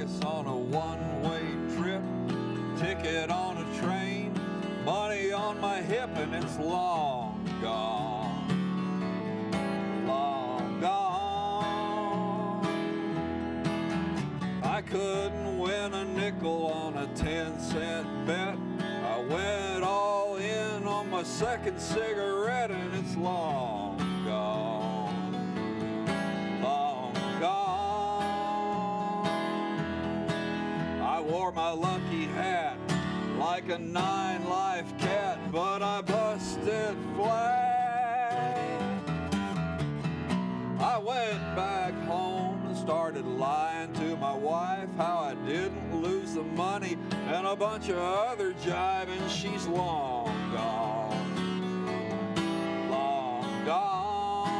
Vegas on a one-way trip, ticket on a train, money on my hip, and it's long gone, long gone. I couldn't win a nickel on a 10-cent bet. I went all in on my second cigarette, and it's long gone, long gone. I wore my lucky hat like a 9-life cat, but I busted flat. I went back home and started lying to my wife how I didn't lose the money and a bunch of other jive, and she's long gone, long gone.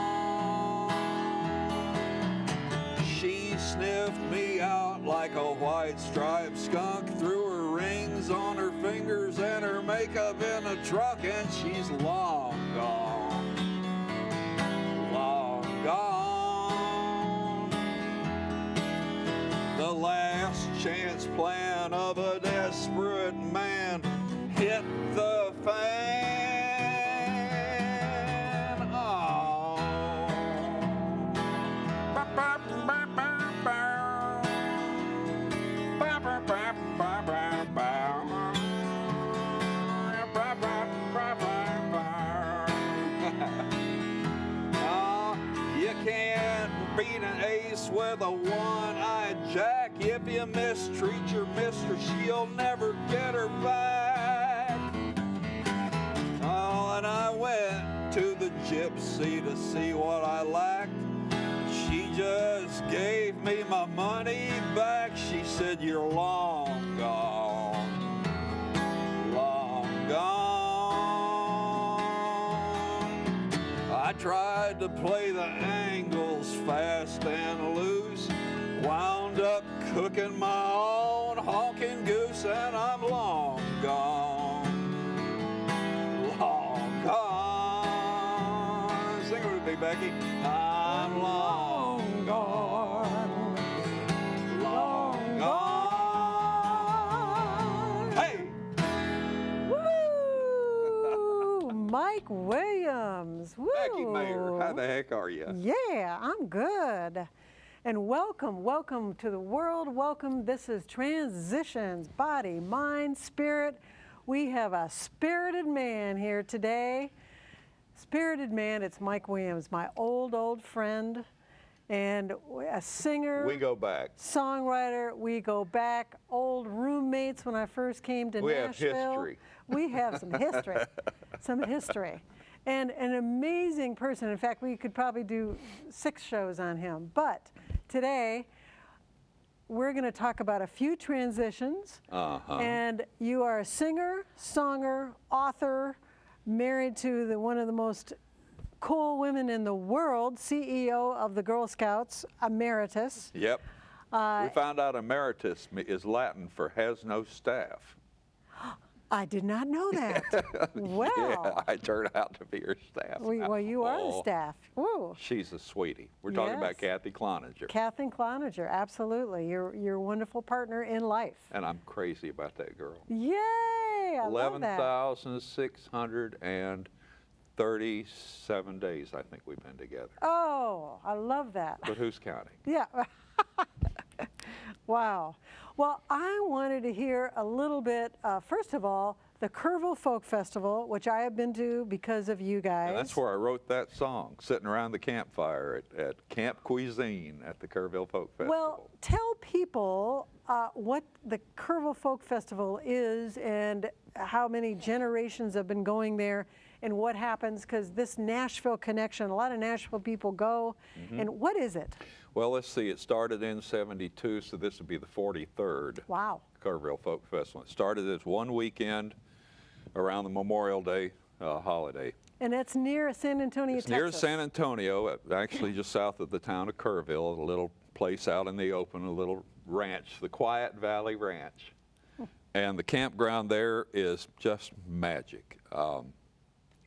She sniffed me out like a white striped skunk, threw her rings on her fingers and her makeup in a trunk, and she's long gone, long gone. The last chance plan of a desperate man hit the fan. Oh. You can't beat an ace with a one-eyed jack. If you mistreat your mistress, she'll never get her back. Oh, and I went to the gypsy to see what I lacked. She just gave me my money back. She said, "You're long gone, long gone." I tried to play the angles fast and loose, wound up cooking my own honking goose, and I'm long gone, long gone. Sing it with me, Becky. I'm long gone, long gone. Hey! Woo! Mike Williams. Woo! Becky Meagher, how the heck are you? Yeah, I'm good. And welcome, welcome to the world. Welcome. This is Transitions, Body, Mind, Spirit. We have a spirited man here today. Spirited man, it's Mike Williams, my old friend, and a singer. We go back. Songwriter. We go back. Old roommates when I first came to Nashville. We have history. We have some history. Some history. And an amazing person. In fact, we could probably do 6 shows on him. But today, we're going to talk about a few transitions. And you are a singer, songer, author, married to one of the most cool women in the world, CEO of the Girl Scouts, emeritus. Yep. We found out emeritus is Latin for has no staff. I did not know that. Well. Yeah, I turned out to be her staff. Well, you are the staff. Woo. She's a sweetie. We're talking about Kathy Cloninger. Kathy Cloninger, absolutely. You're a wonderful partner in life. And I'm crazy about that girl. Yay! I love that. 11,637 days, I think we've been together. Oh, I love that. But who's counting? Yeah. Wow. Well, I wanted to hear a little bit, first of all, the Kerrville Folk Festival, which I have been to because of you guys. And that's where I wrote that song, sitting around the campfire at Camp Cuisine at the Kerrville Folk Festival. Well, tell people what the Kerrville Folk Festival is and how many generations have been going there and what happens, because this Nashville connection, a lot of Nashville people go, and what is it? Well, let's see, it started in '72, so this would be the 43rd Wow. Kerrville Folk Festival. It started as one weekend around the Memorial Day holiday. And it's near San Antonio, It's Texas. near San Antonio, actually just south of the town of Kerrville, a little place out in the open, a little ranch, the Quiet Valley Ranch. And the campground there is just magic.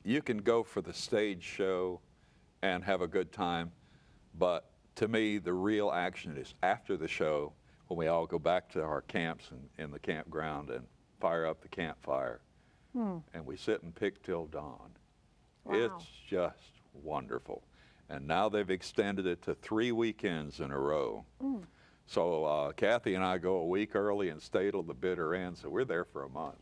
You can go for the stage show and have a good time, but to me, the real action is after the show when we all go back to our camps in the campground and fire up the campfire. And we sit and pick till dawn. Wow. It's just wonderful. And now they've extended it to 3 weekends in a row. So Kathy and I go a week early and stay till the bitter end, so we're there for a month.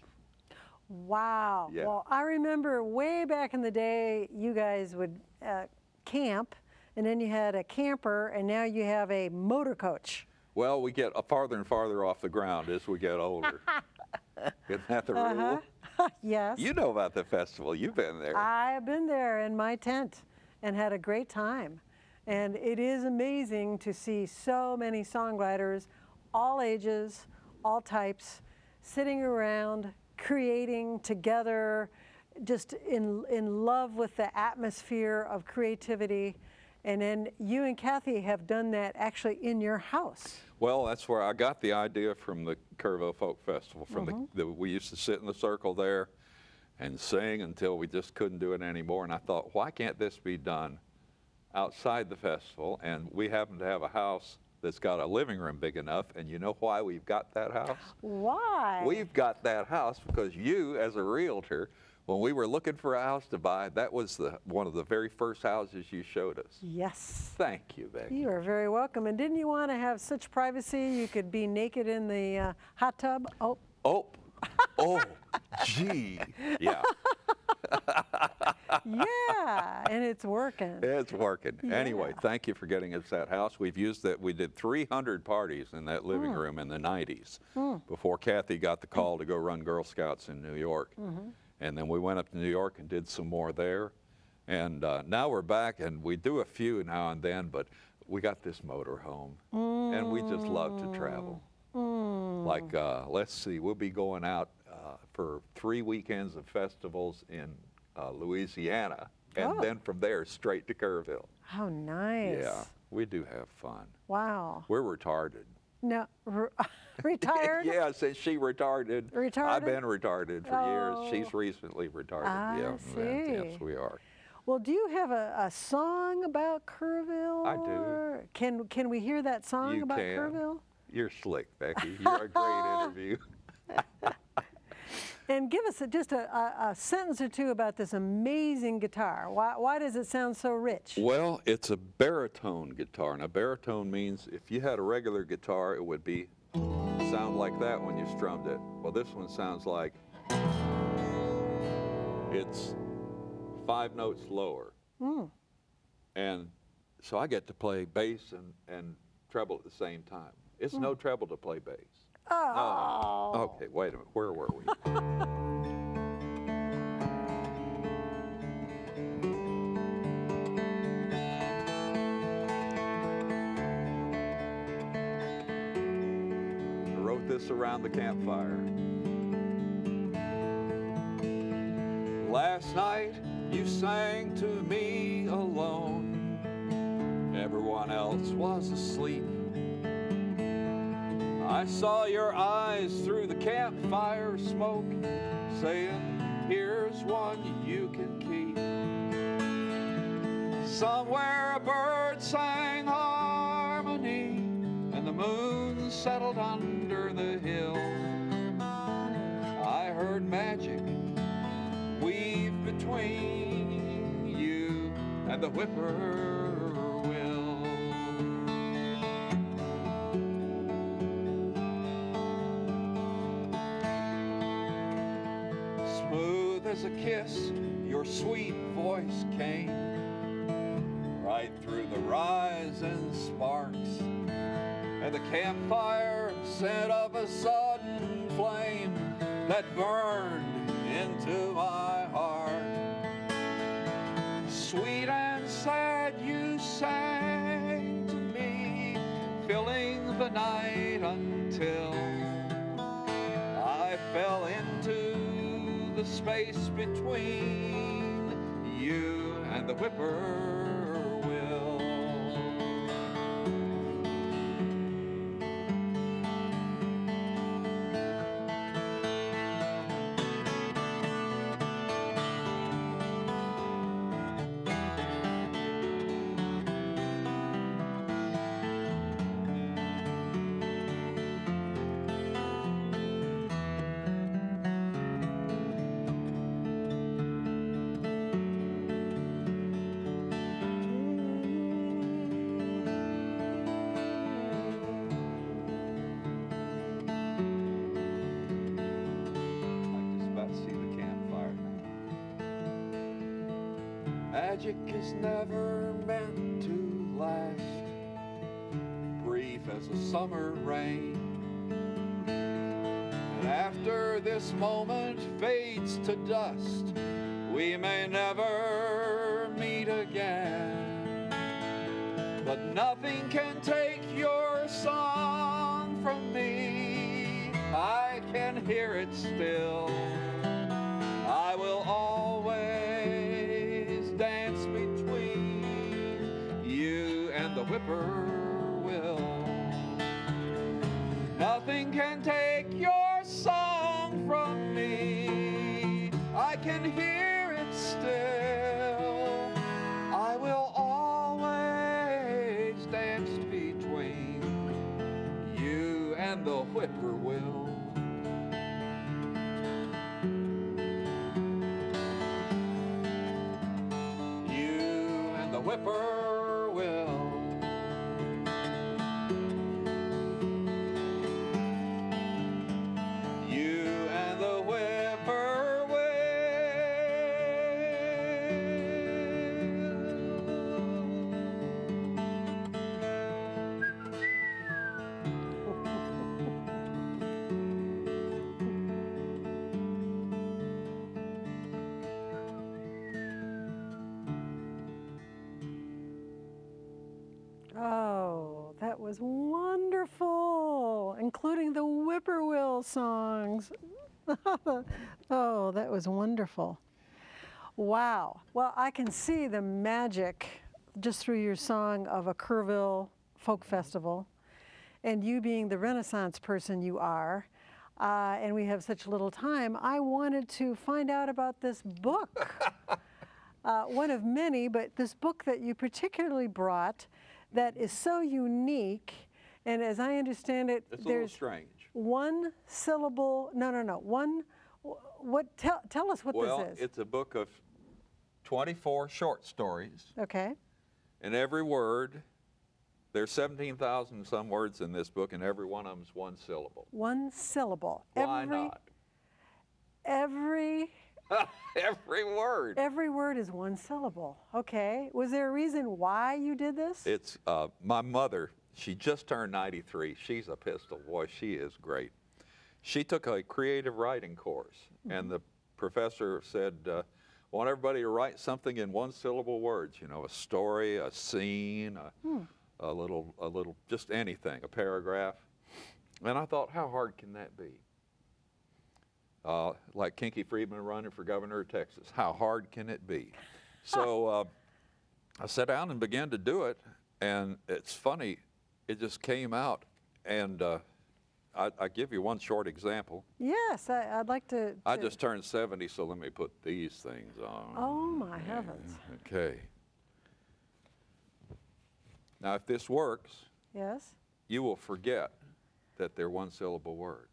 Wow. Yeah. Well, I remember way back in the day, you guys would camp, and then you had a camper, and now you have a motor coach. Well, we get farther and farther off the ground as we get older. Isn't that the rule? Yes. You know about the festival. You've been there. I have been there in my tent and had a great time. And it is amazing to see so many songwriters, all ages, all types, sitting around, creating together, just in love with the atmosphere of creativity. And then you and Kathy have done that actually in your house. Well, that's where I got the idea from the Kerrville Folk Festival. From we used to sit in the circle there and sing until we just couldn't do it anymore. And I thought, why can't this be done outside the festival? And we happen to have a house that's got a living room big enough. And you know why we've got that house? Why? We've got that house because you, as a realtor, when we were looking for a house to buy, that was one of the very first houses you showed us. Yes. Thank you, Becky. You are very welcome. And didn't you want to have such privacy you could be naked in the hot tub? Oh. Oh, oh, gee, yeah. Yeah, and it's working. It's working. Yeah. Anyway, thank you for getting us that house. We've used that. We did 300 parties in that living room in the 90s before Kathy got the call to go run Girl Scouts in New York. And then we went up to New York and did some more there. And now we're back, and we do a few now and then, but we got this motor home, and we just love to travel. Like, let's see, we'll be going out for 3 weekends of festivals in Louisiana, and then from there straight to Kerrville. How nice. Yeah, we do have fun. Wow. We're retarded. No, retired? Yeah, since she retarded. Retarded? I've been retarded for years. She's recently retarded. I see. Yes, we are. Well, do you have a song about Kerrville? I do. Can we hear that song You about can. Kerrville? You're slick, Becky. You're a great interview. And give us just a sentence or two about this amazing guitar. Why does it sound so rich? Well, it's a baritone guitar. Now, baritone means if you had a regular guitar, it would sound like that when you strummed it. Well, this one sounds like it's 5 notes lower. And so I get to play bass and treble at the same time. It's no treble to play bass. Oh. No. Okay, wait a minute. Where were we? I wrote this around the campfire. Last night you sang to me alone. Everyone else was asleep. I saw your eyes through the campfire smoke, saying, here's one you can keep. Somewhere a bird sang harmony, and the moon settled under the hill. I heard magic weave between you and the whippoorwill. Smooth as a kiss, your sweet voice came, right through the rising sparks, and the campfire sent up a sudden flame that burned into my heart. Sweet and sad you sang to me, filling the night until I fell into the space between you and the whippoorwill. Magic is never meant to last, brief as a summer rain. And after this moment fades to dust, we may never meet again. But nothing can take your song from me. I can hear it still. I will always dance between you and the whippoorwill. Nothing can take your song from me. I can hear it still. I will always dance between you and the whippoorwill. You and the whippoorwill. You and the whippoorwill. Oh, that was wonderful, including the whippoorwill songs. Oh, that was wonderful. Wow. Well, I can see the magic just through your song of a Kerrville folk festival, and you being the Renaissance person you are, and we have such little time, I wanted to find out about this book. One of many, but this book that you particularly brought that is so unique, and as I understand it, It's a little there's strange. one syllable, tell us what Well, this is. it's a book of 24 short stories, Okay. and every word, there's 17,000 some words in this book, and every one of them is one syllable. One syllable. Why not? Every word. Every word is one syllable. Okay. Was there a reason why you did this? It's my mother. She just turned 93. She's a pistol. Boy, she is great. She took a creative writing course, and the professor said, I want everybody to write something in one syllable words, you know, a story, a scene, a little, just anything, a paragraph. And I thought, how hard can that be? Like Kinky Friedman running for governor of Texas. How hard can it be? So I sat down and began to do it, and it's funny, it just came out. And I give you one short example. Yes, I'd like to. I just turned 70, so let me put these things on. Oh, my heavens. Okay. Now, if this works, Yes. you will forget that they're one syllable words.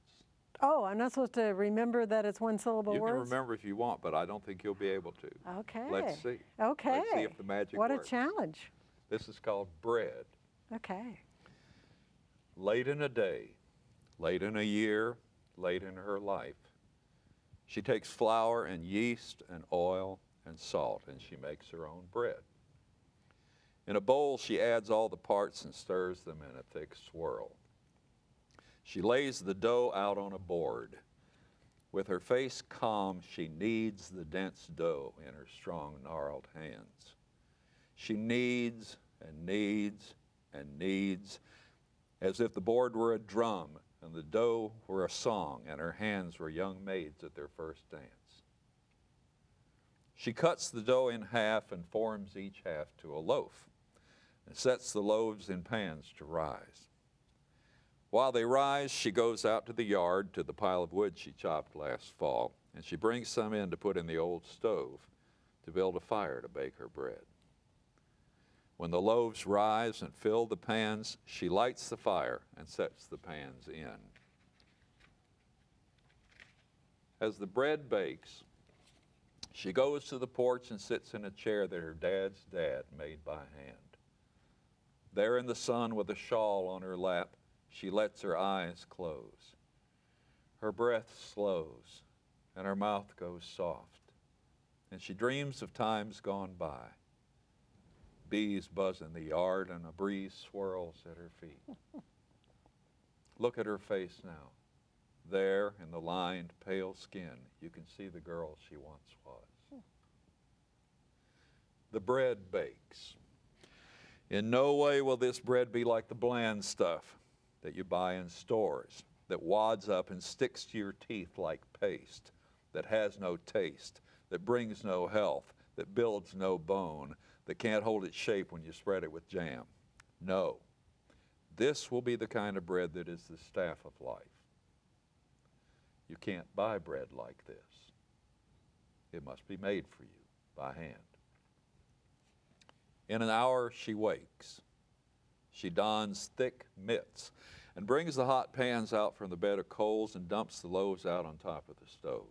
Oh, I'm not supposed to remember that it's one syllable You words? can remember if you want, but I don't think you'll be able to. Okay. Let's see. Okay. Let's see if the magic What works. a challenge. This is called bread. Okay. Late in a day, late in a year, late in her life, she takes flour and yeast and oil and salt, and she makes her own bread. In a bowl, she adds all the parts and stirs them in a thick swirl. She lays the dough out on a board. With her face calm, she kneads the dense dough in her strong, gnarled hands. She kneads and kneads and kneads, as if the board were a drum and the dough were a song and her hands were young maids at their first dance. She cuts the dough in half and forms each half to a loaf and sets the loaves in pans to rise. While they rise, she goes out to the yard to the pile of wood she chopped last fall, and she brings some in to put in the old stove to build a fire to bake her bread. When the loaves rise and fill the pans, she lights the fire and sets the pans in. As the bread bakes, she goes to the porch and sits in a chair that her dad's dad made by hand. There in the sun with a shawl on her lap, she lets her eyes close. Her breath slows and her mouth goes soft. and she dreams of times gone by. Bees buzz in the yard and a breeze swirls at her feet. Look at her face now. There in the lined, pale skin, you can see the girl she once was. The bread bakes. In no way will this bread be like the bland stuff that you buy in stores, that wads up and sticks to your teeth like paste, that has no taste, that brings no health, that builds no bone, that can't hold its shape when you spread it with jam. No, this will be the kind of bread that is the staff of life. You can't buy bread like this. It must be made for you by hand. In an hour she wakes. She dons thick mitts and brings the hot pans out from the bed of coals and dumps the loaves out on top of the stove.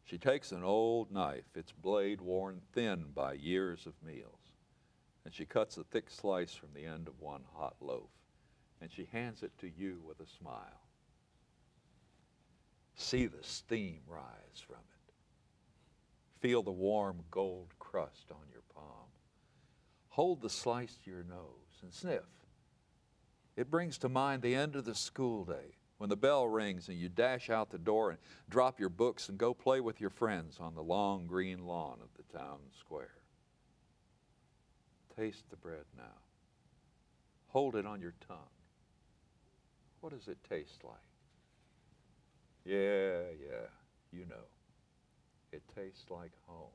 She takes an old knife, its blade worn thin by years of meals, and she cuts a thick slice from the end of one hot loaf, and she hands it to you with a smile. See the steam rise from it. Feel the warm gold crust on your palm. Hold the slice to your nose and sniff. It brings to mind the end of the school day, when the bell rings and you dash out the door and drop your books and go play with your friends on the long green lawn of the town square. Taste the bread now. Hold it on your tongue. What does it taste like? Yeah, you know. It tastes like home.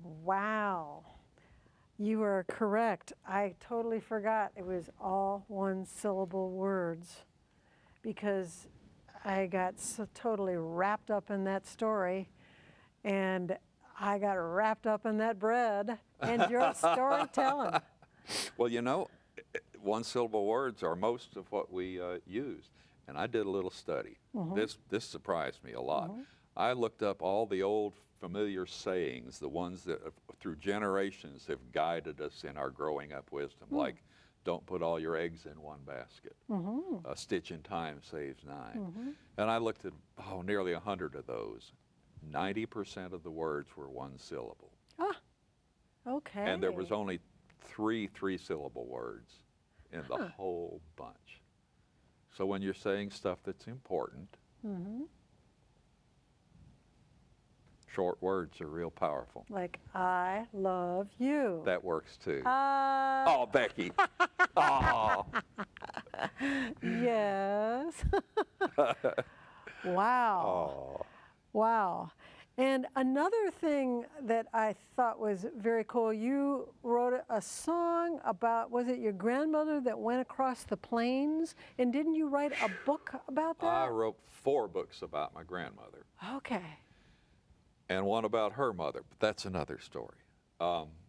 Wow. You are correct. I totally forgot it was all one-syllable words because I got so totally wrapped up in that story, and I got wrapped up in that bread and your storytelling. Well, you know, one-syllable words are most of what we use, and I did a little study. This surprised me a lot. I looked up all the old familiar sayings, the ones that through generations have guided us in our growing up wisdom, like don't put all your eggs in one basket. A stitch in time saves nine. And I looked at nearly 100 of those. 90% of the words were one syllable. Ah, okay. And there was only three-syllable words in the whole bunch. So when you're saying stuff that's important, short words are real powerful. Like, I love you. That works too. Oh, Becky. Oh. Yes. Wow. Oh. Wow. And another thing that I thought was very cool, you wrote a song about, was it your grandmother that went across the plains? And didn't you write a book about that? I wrote 4 books about my grandmother. Okay. And one about her mother, but that's another story.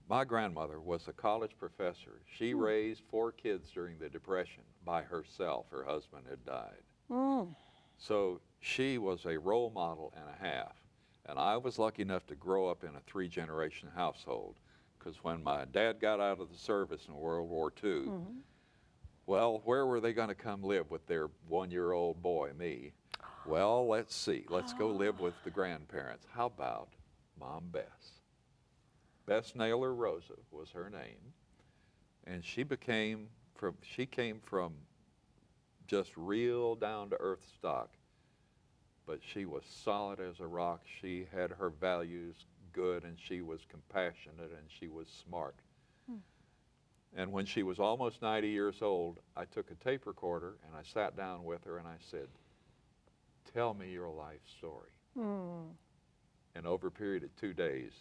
My grandmother was a college professor. She raised 4 kids during the Depression by herself. Her husband had died. So she was a role model and a half. And I was lucky enough to grow up in a 3-generation household, because when my dad got out of the service in World War II, well, where were they going to come live with their 1-year-old boy, me? Well, let's see. Let's go live with the grandparents. How about Mom Bess? Bess Naylor Rosa was her name. And she came from just real down-to-earth stock. But she was solid as a rock. She had her values good, and she was compassionate, and she was smart. And when she was almost 90 years old, I took a tape recorder and I sat down with her and I said, tell me your life story. And over a period of 2 days,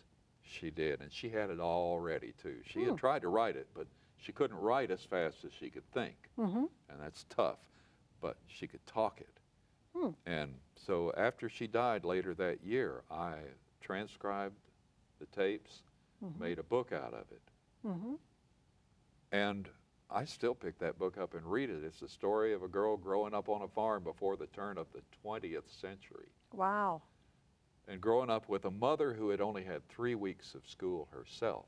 she did. And she had it all ready too. She had tried to write it, but she couldn't write as fast as she could think. And that's tough, but she could talk it. And so after she died later that year, I transcribed the tapes, made a book out of it. And I still pick that book up and read it. It's the story of a girl growing up on a farm before the turn of the 20th century. Wow. And growing up with a mother who had only had 3 weeks of school herself.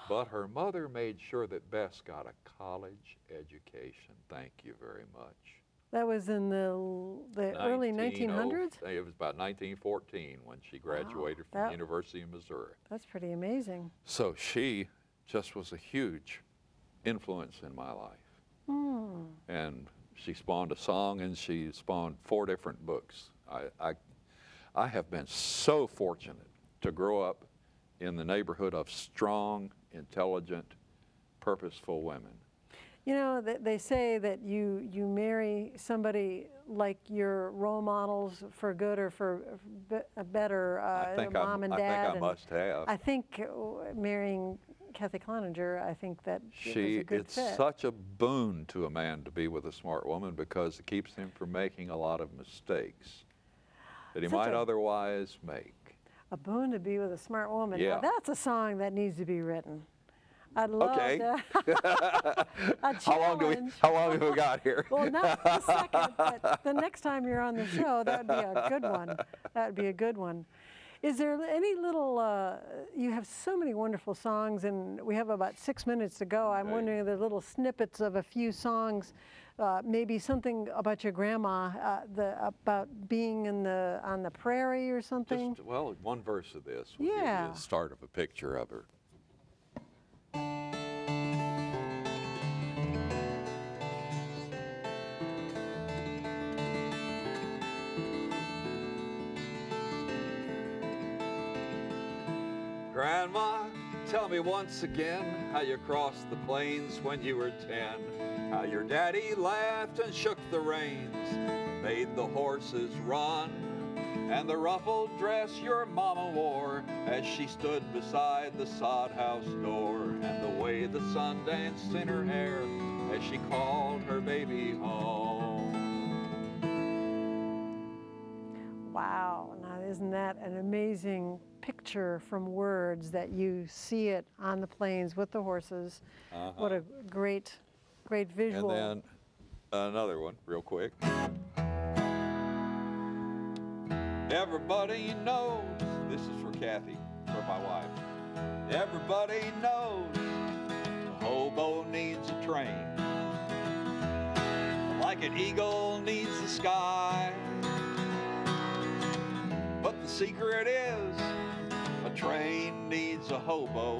But her mother made sure that Bess got a college education. Thank you very much. That was in the early 1900s? It was about 1914 when she graduated from the University of Missouri. That's pretty amazing. So she just was a huge influence in my life. And she spawned a song, and she spawned 4 different books. I have been so fortunate to grow up in the neighborhood of strong, intelligent, purposeful women. You know, they say that you marry somebody like your role models for good or for better, mom and dad. I think I must have. I think marrying Kathy Cloninger, I think that it was a good fit. It's such a boon to a man to be with a smart woman because it keeps him from making a lot of mistakes that he might otherwise make. A boon to be with a smart woman. Yeah. Now, that's a song that needs to be written. I'd love to. How long have we got here? Well, not the second, but the next time you're on the show, that would be a good one. That would be a good one. Is there any little, you have so many wonderful songs, and we have about 6 minutes to go. I'm wondering if there are little snippets of a few songs, maybe something about your grandma, about being on the prairie or something? Just, well, one verse of this will give you the start of a picture of her. Grandma, tell me once again how you crossed the plains when you were 10, how your daddy laughed and shook the reins, made the horses run, and the ruffled dress your mama wore as she stood beside the sod house door, and the way the sun danced in her hair as she called her baby home. Wow, now isn't that an amazing picture from words that you see it on the plains with the horses? What a great visual. And then another one real quick. Everybody knows, this is for Kathy, for my wife. Everybody knows a hobo needs a train, like an eagle needs the sky. But the secret is a train needs a hobo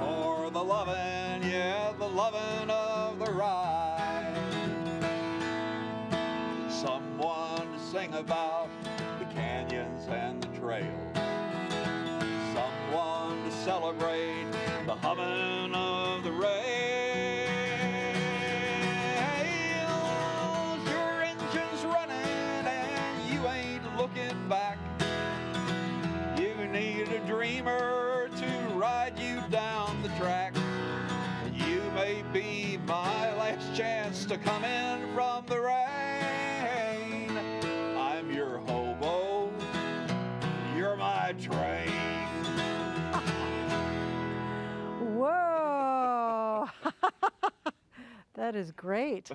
for the lovin', yeah, the lovin' of the ride. Someone to sing about the canyons and the trails, someone to celebrate the humming of the rails. Your engine's running and you ain't looking back. You need a dreamer to ride you down the track. You may be my last chance to come in from the rain. I'm your hobo, you're my train. Whoa! That is great.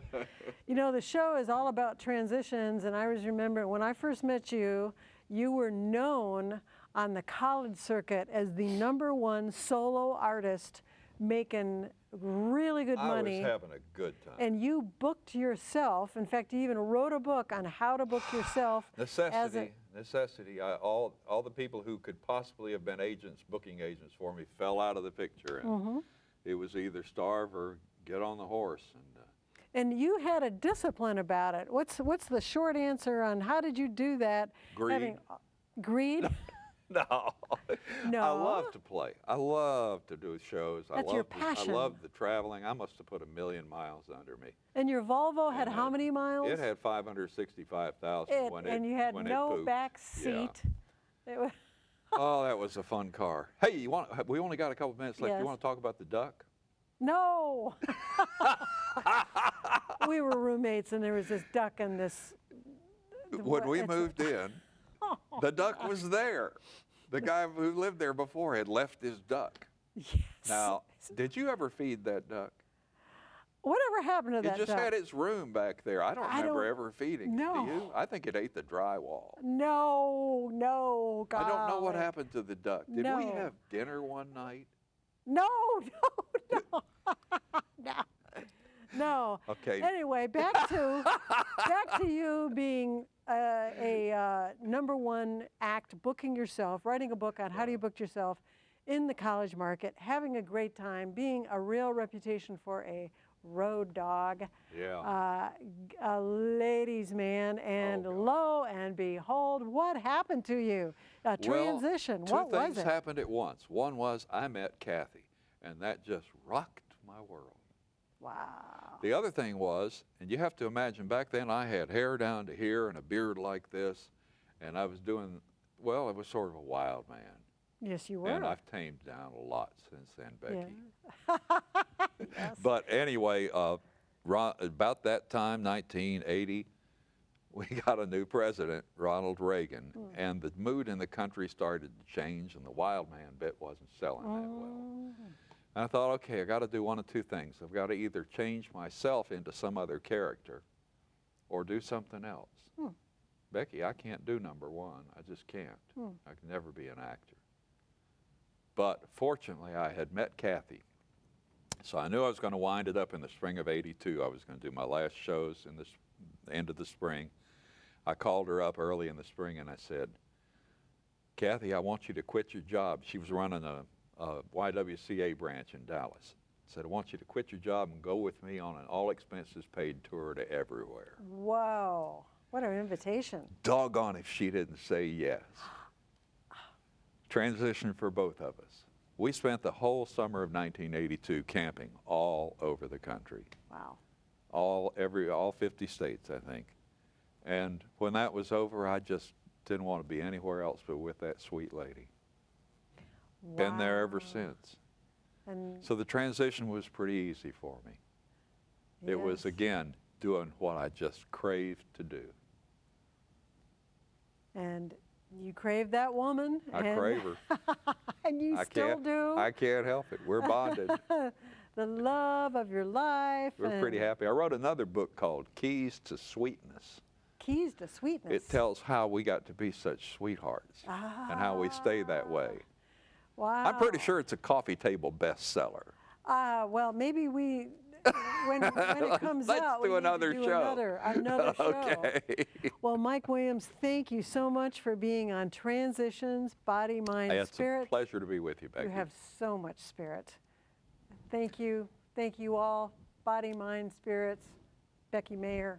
You know, the show is all about transitions, and I always remember when I first met you, you were known on the college circuit as the #1 solo artist making really good money. I was having a good time. And you booked yourself. In fact, you even wrote a book on how to book yourself. Necessity. All the people who could possibly have been agents, booking agents for me, fell out of the picture. And it was either starve or get on the horse. And you had a discipline about it. What's the short answer on how did you do that? Greed. Greed? No. No. I love to play. I love to do shows. That's your passion. I love the traveling. I must have put 1 million miles under me. And your Volvo had how many miles? It had 565,000 when it And you had no back seat. Yeah. Oh, that was a fun car. Hey, we only got a couple minutes left. Yes. You want to talk about the duck? No. We were roommates, and there was this duck and this. When we moved in, the duck was there. The guy who lived there before had left his duck. Yes. Now, did you ever feed that duck? Whatever happened to that duck? It just had its room back there. I don't remember ever feeding it. Do you? I think it ate the drywall. No, God. I don't know what happened to the duck. Did No. we have dinner one night? No. No. Okay. Anyway, back to you being a #1 act, booking yourself, writing a book on how do you book yourself in the college market, having a great time, being a real reputation for a road dog, Yeah. a ladies' man, and Oh, God. lo and behold, what happened to you? A transition. Well, What two was things it? happened at once. One was I met Kathy, and that just rocked my world. Wow. The other thing was, and you have to imagine back then I had hair down to here and a beard like this, and I was doing, well, I was sort of a wild man. Yes, you were. And I've tamed down a lot since then, Becky. Yes. But anyway, about that time, 1980, we got a new president, Ronald Reagan, and the mood in the country started to change, and the wild man bit wasn't selling that well. And I thought, okay, I got to do one of two things. I've got to either change myself into some other character or do something else. Becky, I can't do #1. I just can't. I can never be an actor. But fortunately, I had met Kathy. So I knew I was going to wind it up in the spring of '82. I was going to do my last shows in the end of the spring. I called her up early in the spring and I said, Kathy, I want you to quit your job. She was running a YWCA branch in Dallas. I said, I want you to quit your job and go with me on an all-expenses-paid tour to everywhere. Whoa. What an invitation. Doggone if she didn't say yes. Transition for both of us. We spent the whole summer of 1982 camping all over the country. Wow. All 50 states, I think. And when that was over, I just didn't want to be anywhere else but with that sweet lady. Wow. Been there ever since. And So the transition was pretty easy for me. It was, yes. again, doing what I just craved to do. And you crave that woman. I crave her. And you still do. I can't help it. We're bonded. The love of your life. We're pretty happy. I wrote another book called Keys to Sweetness. Keys to Sweetness. It tells how we got to be such sweethearts and how we stay that way. Wow. I'm pretty sure it's a coffee table bestseller. Well, maybe when it comes Let's out, do we another need to do show. another show. Okay. Well, Mike Williams, thank you so much for being on Transitions, Body, Mind, Spirit. It's a pleasure to be with you, Becky. You have so much spirit. Thank you. Thank you all. Body, Mind, Spirits. Becky Meagher.